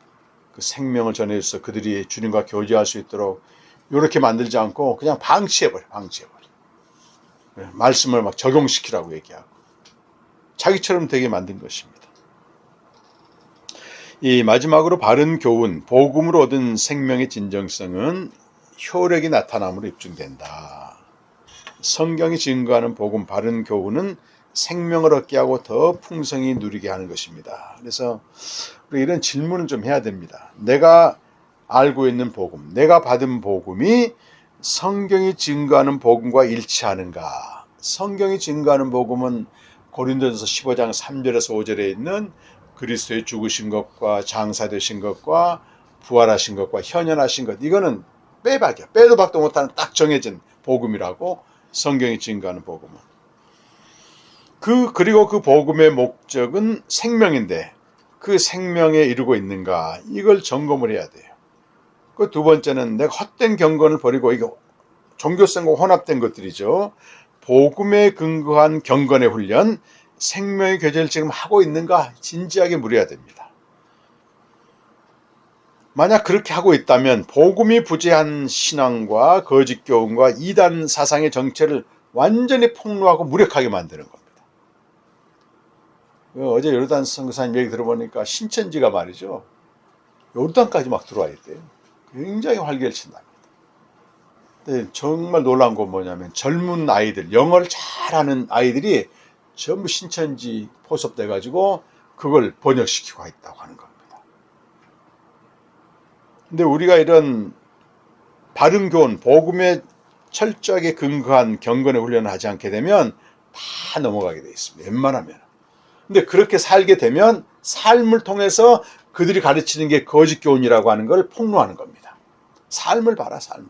그 생명을 전해줘서 그들이 주님과 교제할 수 있도록 이렇게 만들지 않고 그냥 방치해버려. 말씀을 막 적용시키라고 얘기하고 자기처럼 되게 만든 것입니다. 이 마지막으로 바른 교훈, 복음으로 얻은 생명의 진정성은 효력이 나타남으로 입증된다. 성경이 증거하는 복음, 바른 교훈은 생명을 얻게 하고 더 풍성히 누리게 하는 것입니다. 그래서 우리 이런 질문을 좀 해야 됩니다. 내가 알고 있는 복음, 내가 받은 복음이 성경이 증거하는 복음과 일치하는가? 성경이 증거하는 복음은 고린도전서 15장 3절에서 5절에 있는 그리스도의 죽으신 것과 장사되신 것과 부활하신 것과 현현하신 것, 이거는 빼박이야. 빼도 박도 못하는 딱 정해진 복음이라고 성경이 증거하는 복음은. 그리고 그 복음의 목적은 생명인데 그 생명에 이르고 있는가, 이걸 점검을 해야 돼요. 그 두 번째는 내가 헛된 경건을 버리고, 이거 종교성과 혼합된 것들이죠. 복음에 근거한 경건의 훈련, 생명의 교제를 지금 하고 있는가 진지하게 물어야 됩니다. 만약 그렇게 하고 있다면 복음이 부재한 신앙과 거짓 교훈과 이단 사상의 정체를 완전히 폭로하고 무력하게 만드는 겁니다. 어제 요르단 선교사님 얘기 들어보니까 신천지가 말이죠, 요르단까지 막 들어와 있대요. 굉장히 활기를 친답니다. 근데 정말 놀라운 건 뭐냐면 젊은 아이들, 영어를 잘하는 아이들이 전부 신천지 포섭돼 가지고 그걸 번역시키고 있다고 하는 겁니다. 근데 우리가 이런 바른 교훈, 복음에 철저하게 근거한 경건의 훈련을 하지 않게 되면 다 넘어가게 돼 있습니다. 웬만하면. 근데 그렇게 살게 되면 삶을 통해서 그들이 가르치는 게 거짓 교훈이라고 하는 걸 폭로하는 겁니다. 삶을 봐라, 삶을.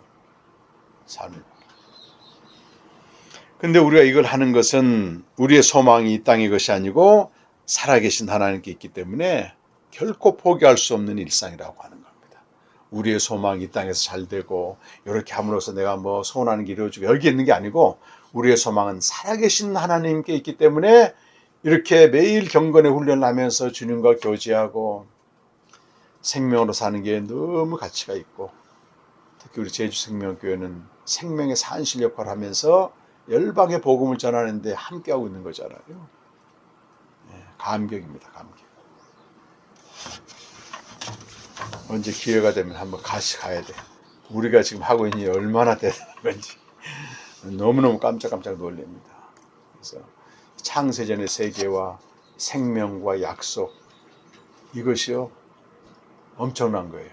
근데 우리가 이걸 하는 것은 우리의 소망이 이 땅의 것이 아니고 살아계신 하나님께 있기 때문에 결코 포기할 수 없는 일상이라고 하는 겁니다. 우리의 소망이 이 땅에서 잘 되고 이렇게 함으로써 내가 뭐 소원하는 게 이루어지고 여기 있는 게 아니고, 우리의 소망은 살아계신 하나님께 있기 때문에 이렇게 매일 경건의 훈련을 하면서 주님과 교제하고 생명으로 사는 게 너무 가치가 있고, 특히 우리 제주생명교회는 생명의 산실 역할을 하면서 열방의 복음을 전하는데 함께하고 있는 거잖아요. 감격입니다. 감격. 언제 기회가 되면 한번 같이 가야 돼. 우리가 지금 하고 있는 게 얼마나 대단한 건지 너무너무 깜짝깜짝 놀랍니다. 그래서 창세전의 세계와 생명과 약속, 이것이요 엄청난 거예요.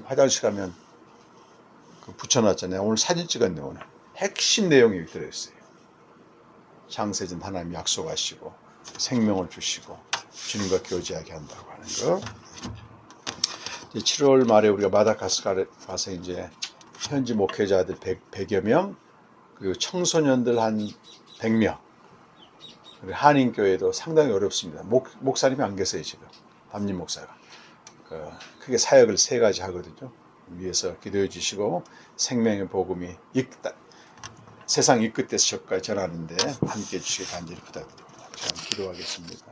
화장실 가면 붙여놨잖아요. 오늘 사진 찍었네. 오늘 핵심 내용이 들어있어요. 창세전 하나님 약속하시고 생명을 주시고 주님과 교제하게 한다고 하는 거. 7월 말에 우리가 마다가스카르 가서 이제 현지 목회자들 100여 명, 그리고 청소년들 한 100명, 그리고 한인교회도 상당히 어렵습니다. 목사님이 안 계세요 지금. 담임 목사가 크게 사역을 3가지 하거든요. 위에서 기도해 주시고 생명의 복음이 세상 이 끝에서 저까지 전하는데 함께해 주시기 간절히 부탁드립니다. 제가 기도하겠습니다.